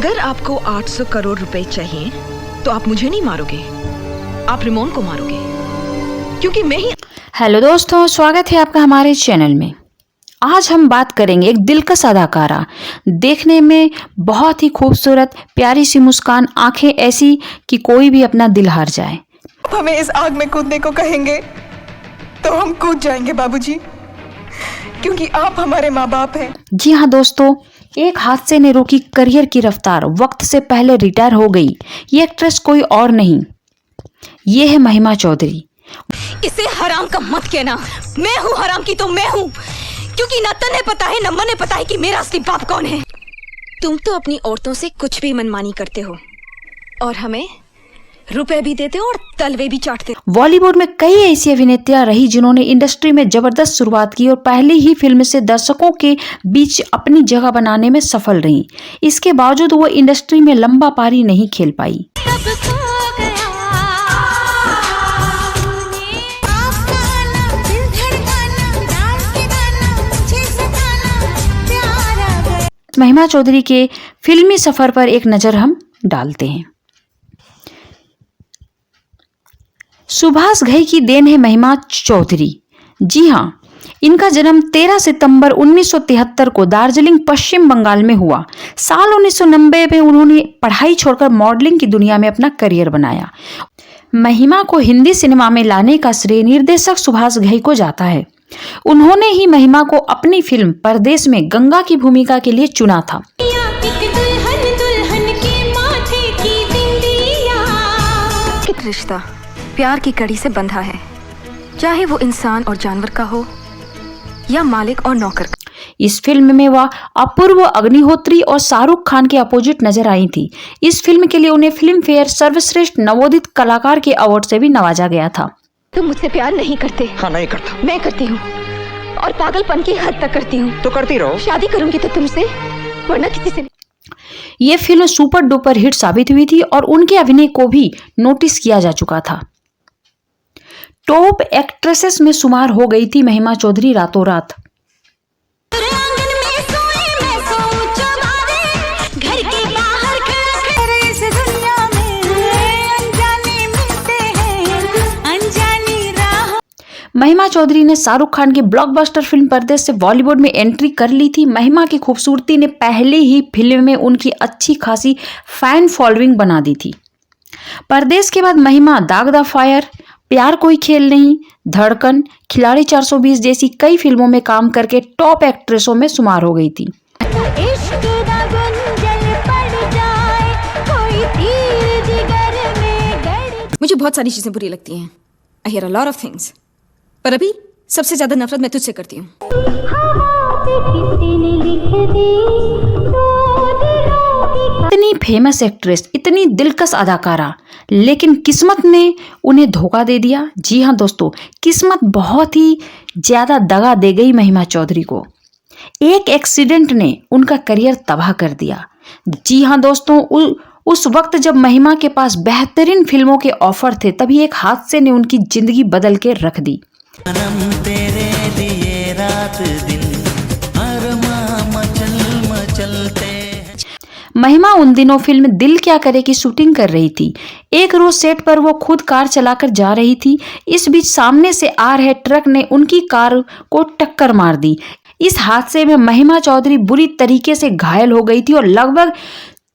अगर आपको 800 करोड़ रुपए चाहिए तो आप मुझे नहीं मारोगे, आप रिमोन को मारोगे, क्योंकि मैं ही। हेलो दोस्तों, स्वागत है आपका हमारे चैनल में। आज हम बात करेंगे एक दिलकश अदाकारा, देखने में बहुत ही खूबसूरत, प्यारी सी मुस्कान, आंखें ऐसी कि कोई भी अपना दिल हार जाए। हमें इस आग में कूदने को कहेंगे तो हम कूद जाएंगे बाबूजी, क्योंकि आप हमारे माँ बाप हैं। जी हाँ दोस्तों, एक हादसे ने रोकी करियर की रफ्तार, वक्त से पहले रिटायर हो गई। ये एक्ट्रेस कोई और नहीं, ये है महिमा चौधरी। इसे हराम का मत कहना, मैं हूँ हराम की तो मैं हूँ, क्योंकि न तन्हे पता है न मने पता है कि मेरा असली बाप कौन है। तुम तो अपनी औरतों से कुछ भी मनमानी करते हो और हमें रुपए भी देते हो और तलवे भी चाटते हो। बॉलीवुड में कई ऐसी अभिनेत्रियां रही जिन्होंने इंडस्ट्री में जबरदस्त शुरुआत की और पहली ही फिल्म से दर्शकों के बीच अपनी जगह बनाने में सफल रहीं। इसके बावजूद वो इंडस्ट्री में लंबा पारी नहीं खेल पाई। महिमा चौधरी के फिल्मी सफर पर एक नजर हम डालते हैं। सुभाष घई की देन है महिमा चौधरी। जी हाँ, इनका जन्म 13 सितंबर 1973 को दार्जिलिंग, पश्चिम बंगाल में हुआ। साल 1990 में उन्होंने पढ़ाई छोड़कर मॉडलिंग की दुनिया में अपना करियर बनाया। महिमा को हिंदी सिनेमा में लाने का श्रेय निर्देशक सुभाष घई को जाता है। उन्होंने ही महिमा को अपनी फिल्म परदेश में गंगा की भूमिका के लिए चुना था। रिश्ता प्यार की कड़ी से बंधा है, चाहे वो इंसान और जानवर का हो या मालिक और नौकर का। इस फिल्म में वह अपूर्व अग्निहोत्री और शाहरुख खान के अपोजिट नजर आई थी। इस फिल्म के लिए उन्हें फिल्म फेयर सर्वश्रेष्ठ नवोदित कलाकार के अवार्ड से भी नवाजा गया था। तुम मुझसे प्यार नहीं करते? हाँ, नहीं करता। मैं करती हूँ और पागलपन की हद तक करती हूँ। तो करती रहो। शादी करूंगी तो तुमसे, वरना किसी से नहीं। ये फिल्म सुपर डुपर हिट साबित हुई थी और उनके अभिनय को भी नोटिस किया जा चुका था। टॉप एक्ट्रेसेस में शुमार हो गई थी महिमा चौधरी रातों रात। महिमा चौधरी ने शाहरुख खान की ब्लॉकबस्टर फिल्म परदेश से बॉलीवुड में एंट्री कर ली थी। महिमा की खूबसूरती ने पहले ही फिल्म में उनकी अच्छी खासी फैन फॉलोइंग बना दी थी। परदेश के बाद महिमा दाग द फायर, प्यार कोई खेल नहीं, धड़कन, खिलाड़ी 420 जैसी कई फिल्मों में काम करके टॉप एक्ट्रेसों में शुमार हो गई थी। मुझे बहुत सारी चीजें बुरी लगती हैं। I hear a lot of things, पर अभी सबसे ज्यादा नफरत मैं तुझसे करती हूँ। इतनी फेमस एक्ट्रेस, इतनी दिलकश अदाकारा, लेकिन किस्मत ने उन्हें धोखा दे दिया। जी हाँ दोस्तों, किस्मत बहुत ही ज्यादा दगा दे गई महिमा चौधरी को। एक एक्सीडेंट ने उनका करियर तबाह कर दिया। जी हाँ दोस्तों, उस वक्त जब महिमा के पास बेहतरीन फिल्मों के ऑफर थे, तभी एक हादसे ने उनकी जिंदगी बदल के रख दी। तेरे लिए रात दिन महिमा उन दिनों फिल्म दिल क्या करे की शूटिंग कर रही थी। एक रोज सेट पर वो खुद कार चलाकर जा रही थी। इस बीच सामने से आ रहे ट्रक ने उनकी कार को टक्कर मार दी। इस हादसे में महिमा चौधरी बुरी तरीके से घायल हो गई थी और लगभग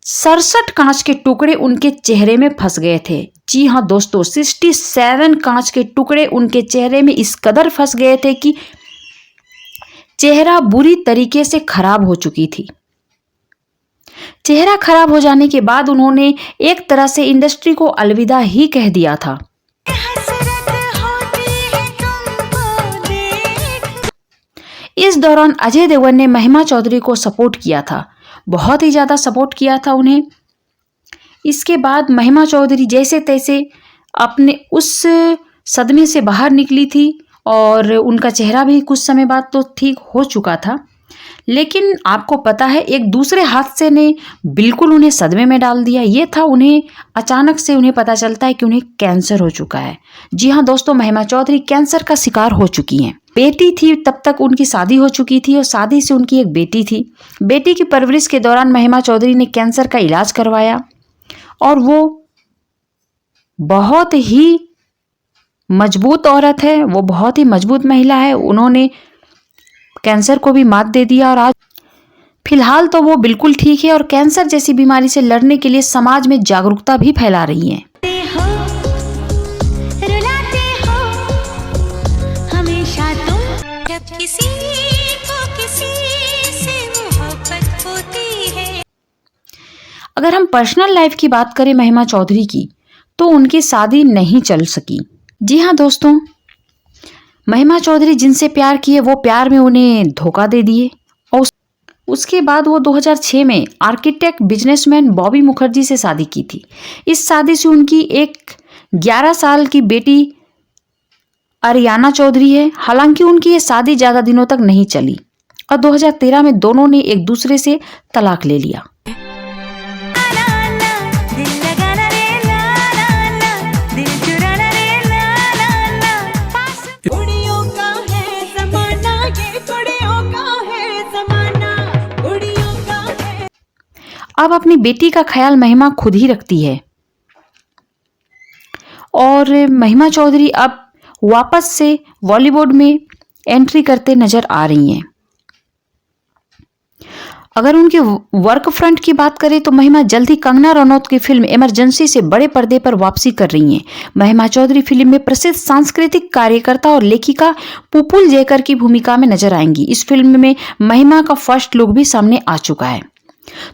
67 कांच के टुकड़े उनके चेहरे में फंस गए थे। जी हाँ दोस्तों, 67 कांच के टुकड़े उनके चेहरे में इस कदर फंस गए थे कि चेहरा बुरी तरीके से खराब हो चुकी थी। चेहरा खराब हो जाने के बाद उन्होंने एक तरह से इंडस्ट्री को अलविदा ही कह दिया था। इस दौरान अजय देवगन ने महिमा चौधरी को सपोर्ट किया था, बहुत ही ज्यादा सपोर्ट किया था उन्हें। इसके बाद महिमा चौधरी जैसे तैसे अपने उस सदमे से बाहर निकली थी और उनका चेहरा भी कुछ समय बाद तो ठीक हो चुका था। लेकिन आपको पता है, एक दूसरे हादसे ने बिल्कुल उन्हें सदमे में डाल दिया। ये था, उन्हें अचानक से उन्हें पता चलता है कि उन्हें कैंसर हो चुका है। जी हाँ दोस्तों, महिमा चौधरी कैंसर का शिकार हो चुकी हैं। बेटी थी तब तक उनकी शादी हो चुकी थी और शादी से उनकी एक बेटी थी। बेटी की परवरिश के दौरान महिमा चौधरी ने कैंसर का इलाज करवाया और वो बहुत ही मजबूत औरत है, वो बहुत ही मजबूत महिला है। उन्होंने कैंसर को भी मात दे दिया और आज फिलहाल तो वो बिल्कुल ठीक है और कैंसर जैसी बीमारी से लड़ने के लिए समाज में जागरूकता भी फैला रही हैं। अगर हम पर्सनल लाइफ की बात करें महिमा चौधरी की, तो उनकी शादी नहीं चल सकी। जी हाँ दोस्तों, महिमा चौधरी जिनसे प्यार किए वो प्यार में उन्हें धोखा दे दिए और उसके बाद वो 2006 में आर्किटेक्ट बिजनेसमैन बॉबी मुखर्जी से शादी की थी। इस शादी से उनकी एक 11 साल की बेटी अरियाना चौधरी है। हालांकि उनकी ये शादी ज़्यादा दिनों तक नहीं चली और 2013 में दोनों ने एक दूसरे से तलाक ले लिया। अब अपनी बेटी का ख्याल महिमा खुद ही रखती है और महिमा चौधरी अब वापस से बॉलीवुड में एंट्री करते नजर आ रही हैं। अगर उनके वर्क फ्रंट की बात करें तो महिमा जल्द ही कंगना रनौत की फिल्म इमरजेंसी से बड़े पर्दे पर वापसी कर रही हैं। महिमा चौधरी फिल्म में प्रसिद्ध सांस्कृतिक कार्यकर्ता और लेखिका पुपुल जयकर की भूमिका में नजर आएंगी। इस फिल्म में महिमा का फर्स्ट लुक भी सामने आ चुका है।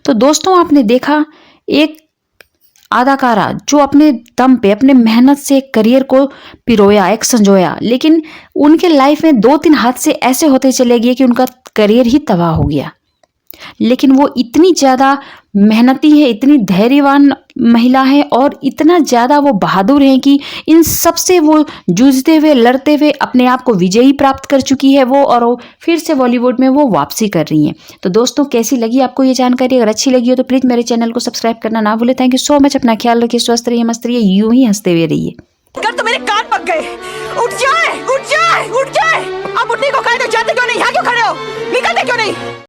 तो दोस्तों, आपने देखा एक अदाकारा जो अपने दम पे अपने मेहनत से एक करियर को पिरोया, एक संजोया, लेकिन उनके लाइफ में 2-3 हादसे ऐसे होते चले गए कि उनका करियर ही तबाह हो गया। लेकिन वो इतनी ज़्यादा मेहनती है, इतनी धैर्यवान महिला है और इतना ज़्यादा वो बहादुर हैं कि इन सब से वो जूझते हुए, लड़ते हुए अपने आप को विजयी प्राप्त कर चुकी है वो, और वो फिर से बॉलीवुड में वो वापसी कर रही हैं। तो दोस्तों, कैसी लगी आपको ये जानकारी? अगर अच्छी लगी हो तो प्लीज़ मेरे चैनल को सब्सक्राइब करना ना भूलें। Thank you so much. अपना ख्याल रखिए, स्वस्थ रहिए, मस्त रहिए, यूं ही हंसते हुए रहिए। कर तो मेरे कान पक गए। उठ जाए, उठ जाए, उठ जाए। अब उठने को कहे तो जाते क्यों नहीं? यहाँ क्यों खड़े हो? निकलते क्यों नहीं?